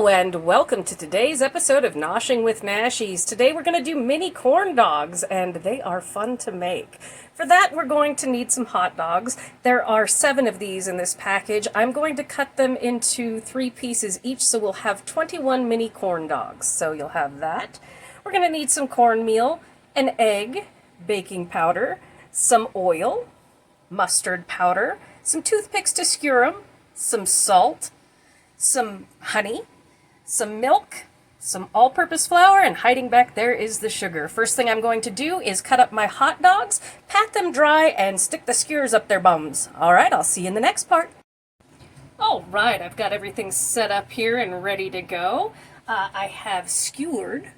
Hello and welcome to today's episode of Noshing with Nashies. Today we're going to do mini corn dogs and they are fun to make. For that we're going to need some hot dogs. There are 7 of these in this package. I'm going to cut them into 3 pieces each, so we'll have 21 mini corn dogs. So you'll have that. We're going to need some cornmeal, an egg, baking powder, some oil, mustard powder, some toothpicks to skewer them, some salt, some honey, some milk, some all-purpose flour, and hiding back there is the sugar. First thing I'm going to do is cut up my hot dogs, pat them dry, and stick the skewers up their bums. Alright, I'll see you in the next part. Alright, I've got everything set up here and ready to go. I have skewered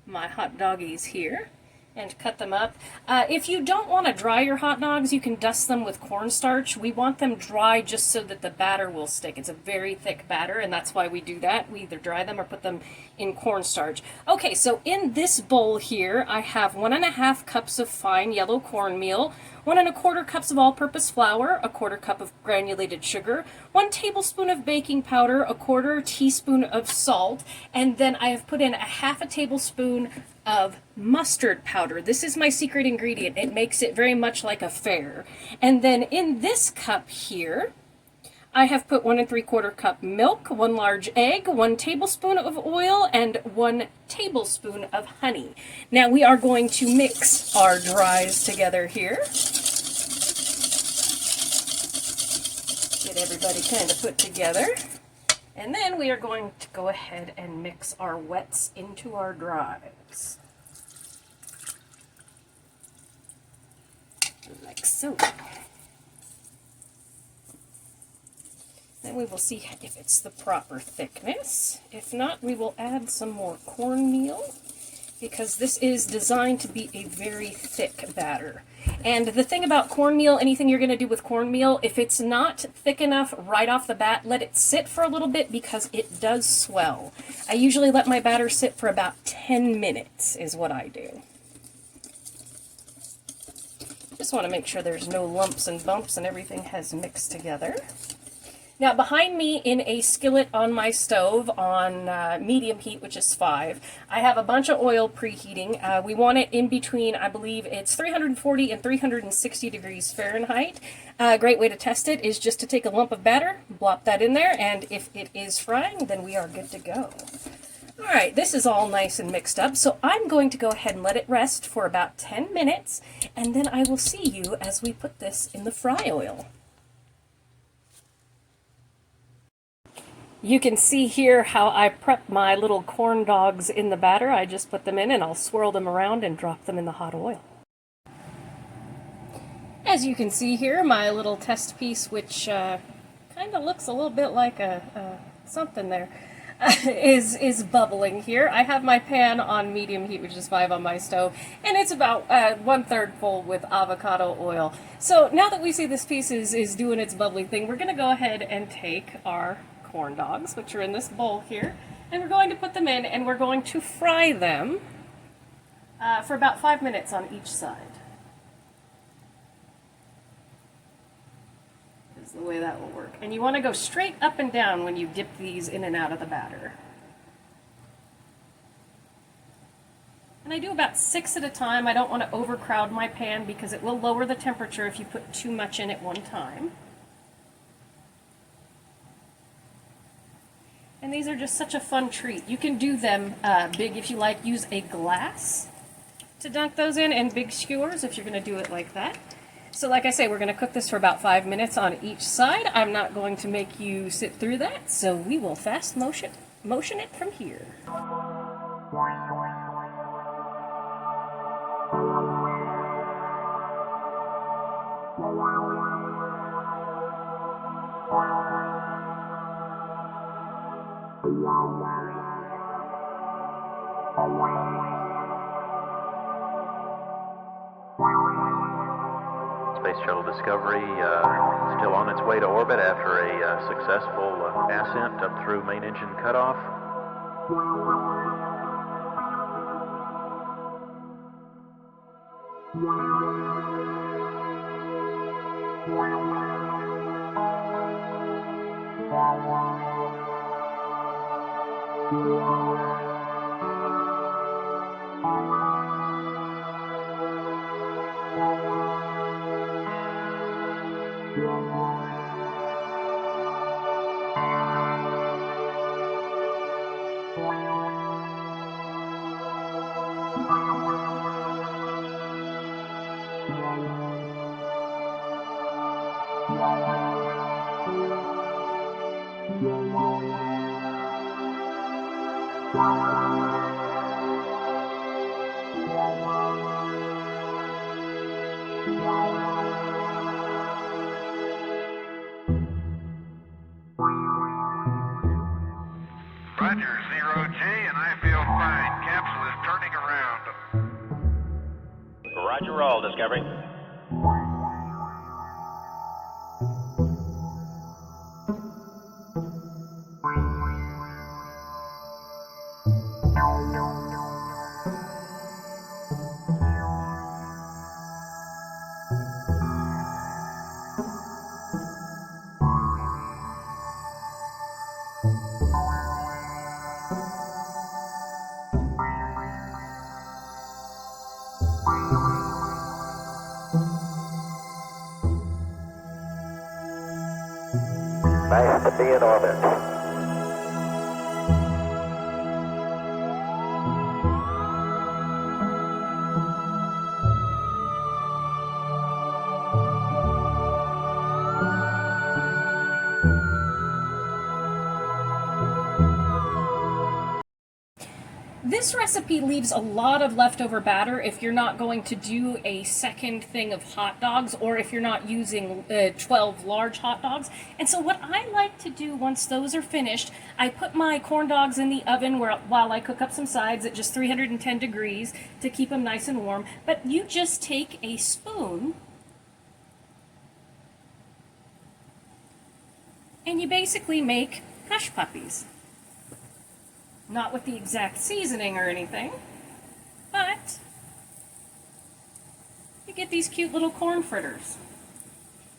my hot doggies here and cut them up. If you don't want to dry your hot dogs, you can dust them with cornstarch. We want them dry just so that the batter will stick. It's a very thick batter, and that's why we do that. We either dry them or put them in cornstarch. Okay, so in this bowl here, I have 1½ cups of fine yellow cornmeal, 1¼ cups of all-purpose flour, 1/4 cup of granulated sugar, 1 tablespoon of baking powder, 1/4 teaspoon of salt, and then I have put in 1/2 tablespoon of mustard powder. This is my secret ingredient. It makes it very much like a fair. And then in this cup here, I have put 1 3/4 cup milk, 1 large egg, 1 tablespoon of oil, and 1 tablespoon of honey. Now we are going to mix our dries together here. Get everybody kind of put together. And then we are going to go ahead and mix our wets into our dries. Like so. Then we will see if it's the proper thickness. If not, we will add some more cornmeal, because this is designed to be a very thick batter. And the thing about cornmeal, anything you're going to do with cornmeal, if it's not thick enough right off the bat, let it sit for a little bit because it does swell. I usually let my batter sit for about 10 minutes is what I do. Just want to make sure there's no lumps and bumps and everything has mixed together. Now behind me in a skillet on my stove on medium heat, which is 5, I have a bunch of oil preheating. We want it in between, I believe it's 340 and 360 degrees Fahrenheit. A great way to test it is just to take a lump of batter, blop that in there, and if it is frying, then we are good to go. Alright, this is all nice and mixed up, so I'm going to go ahead and let it rest for about 10 minutes, and then I will see you as we put this in the fry oil. You can see here how I prep my little corn dogs in the batter. I just put them in and I'll swirl them around and drop them in the hot oil. As you can see here, my little test piece, which kind of looks a little bit like something there, is bubbling here. I have my pan on medium heat, which is 5 on my stove, and it's about 1/3 full with avocado oil. So now that we see this piece is doing its bubbly thing, we're going to go ahead and take our corn dogs, which are in this bowl here, and we're going to put them in and we're going to fry them for about 5 minutes on each side. This is the way that will work. And you want to go straight up and down when you dip these in and out of the batter. And I do about 6 at a time. I don't want to overcrowd my pan because it will lower the temperature if you put too much in at one time. And these are just such a fun treat. You can do them big if you like. Use a glass to dunk those in, and big skewers if you're going to do it like that. So like I say, we're going to cook this for about 5 minutes on each side. I'm not going to make you sit through that, so we will fast motion it from here. Space Shuttle Discovery still on its way to orbit after a successful ascent up through main engine cutoff. Roger, 0G, and I feel fine. Capsule is turning around. Roger, roll, Discovery. Nice to be in orbit. This recipe leaves a lot of leftover batter if you're not going to do a second thing of hot dogs, or if you're not using 12 large hot dogs. And so what I like to do once those are finished, I put my corn dogs in the oven while I cook up some sides at just 310 degrees to keep them nice and warm. But you just take a spoon and you basically make hush puppies. Not with the exact seasoning or anything, but you get these cute little corn fritters.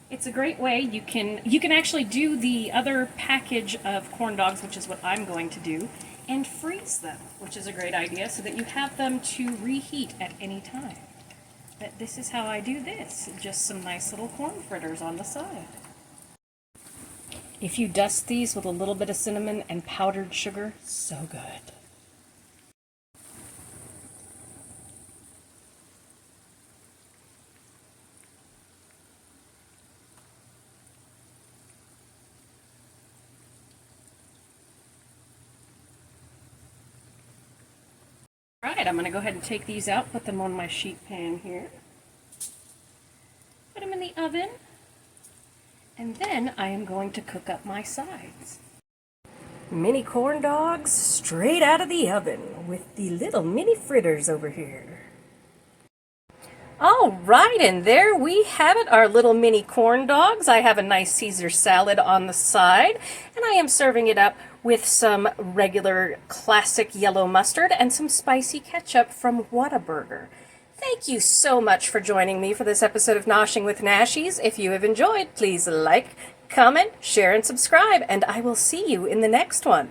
It's a great way. You can actually do the other package of corn dogs, which is what I'm going to do, and freeze them, which is a great idea, so that you have them to reheat at any time. But this is how I do this, just some nice little corn fritters on the side. If you dust these with a little bit of cinnamon and powdered sugar, so good. All right, I'm going to go ahead and take these out, put them on my sheet pan here. Put them in the oven. And then I am going to cook up my sides. Mini corn dogs straight out of the oven with the little mini fritters over here. All right, and there we have it, our little mini corn dogs. I have a nice Caesar salad on the side, and I am serving it up with some regular classic yellow mustard and some spicy ketchup from Whataburger. Thank you so much for joining me for this episode of Noshing with Nashies. If you have enjoyed, please like, comment, share, and subscribe, and I will see you in the next one.